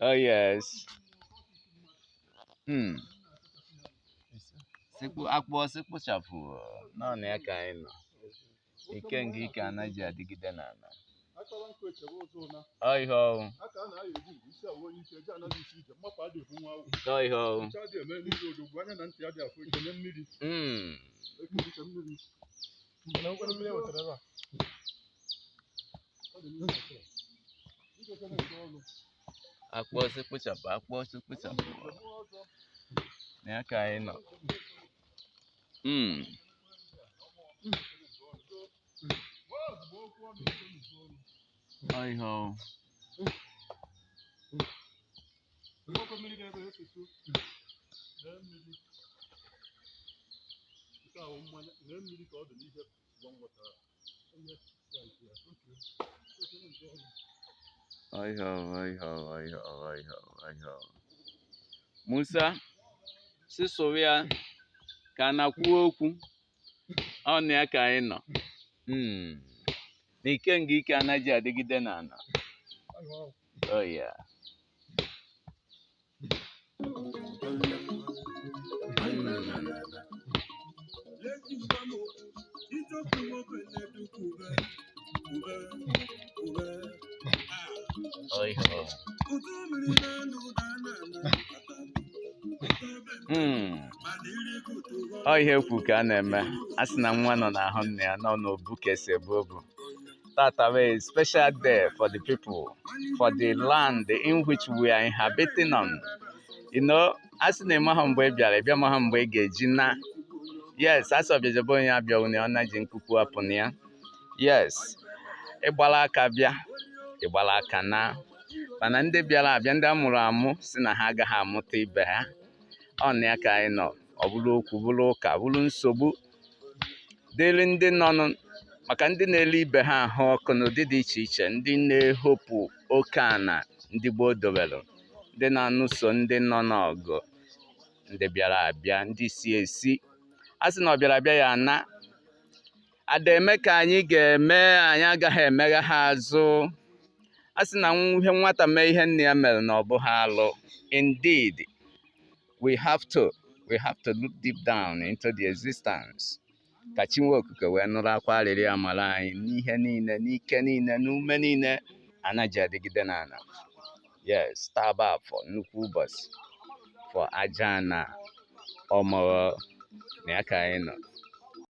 Oh yes. Hmm. Akpụ sekpochapụ nọ na ya ka anyị nọ. Ike nke ike anaghị adịgide n'ala. Ọ ihe ọwụ. Ọ ihe ọwụ. Akpụ sekpochapụ na ya ka anyị nọ. Ọ ihe ọwụ. Musa si soro ya ka a na-kwuo okwu ọ na ya ka anyị nọ na ike nga ike anaghị adịgide n'ala. Oh yeah. Ọ ihe ekwu ka a na-eme a sị na nwa nọ n'ahụ nne ya nọ n'obu ka esi ebu obu. Tata a special day for the people, for the land in which we are inhabiting on. You know, a sị na ịmaha mgbe ị bịara ịbịa maha mgbe ị ga-eji na. Yes, asị ọbịajebe onye abịa une ọ na-ji nkuku apụ na ya. Yes, ịgbala aka bịa ịgbala aka na mana ndị bịara abịa ndị amụrụ amụ si na ha agaghị amụta ibe ha. Ọ na ya ka anyị nọ. Ọ bụrụ okwu bụrụ ụka bụrụ nsogbu dịrị ndị nọ maka ndị na-ele ibe ha ahụ ọkụ n'ụdị dị iche iche, ndị na-ehopụ oke ana ndị gboo dobere, ndị na-anụso ndị nọ n'ọgụ, ndị bịara abịa, ndị si esi. A sị na ọ bịara abịa ya na ada eme ka anyị ga-eme, anyị agaghị emegha ha azụ. A sị na ihe nwata mee ihe nne ya mere na ọ bụghị alụ. Indeed, we have to look deep down into the existence. Ka Chinwe Okike wee nụrụ akwa arịrị amara anyị n'ihe niile, n'ike niile, n'ume niile anaghị adịgide n'ala. Yes, taba for nnukwu ụbọchị for aja na ọmụrụ na ya ka anyị nọ.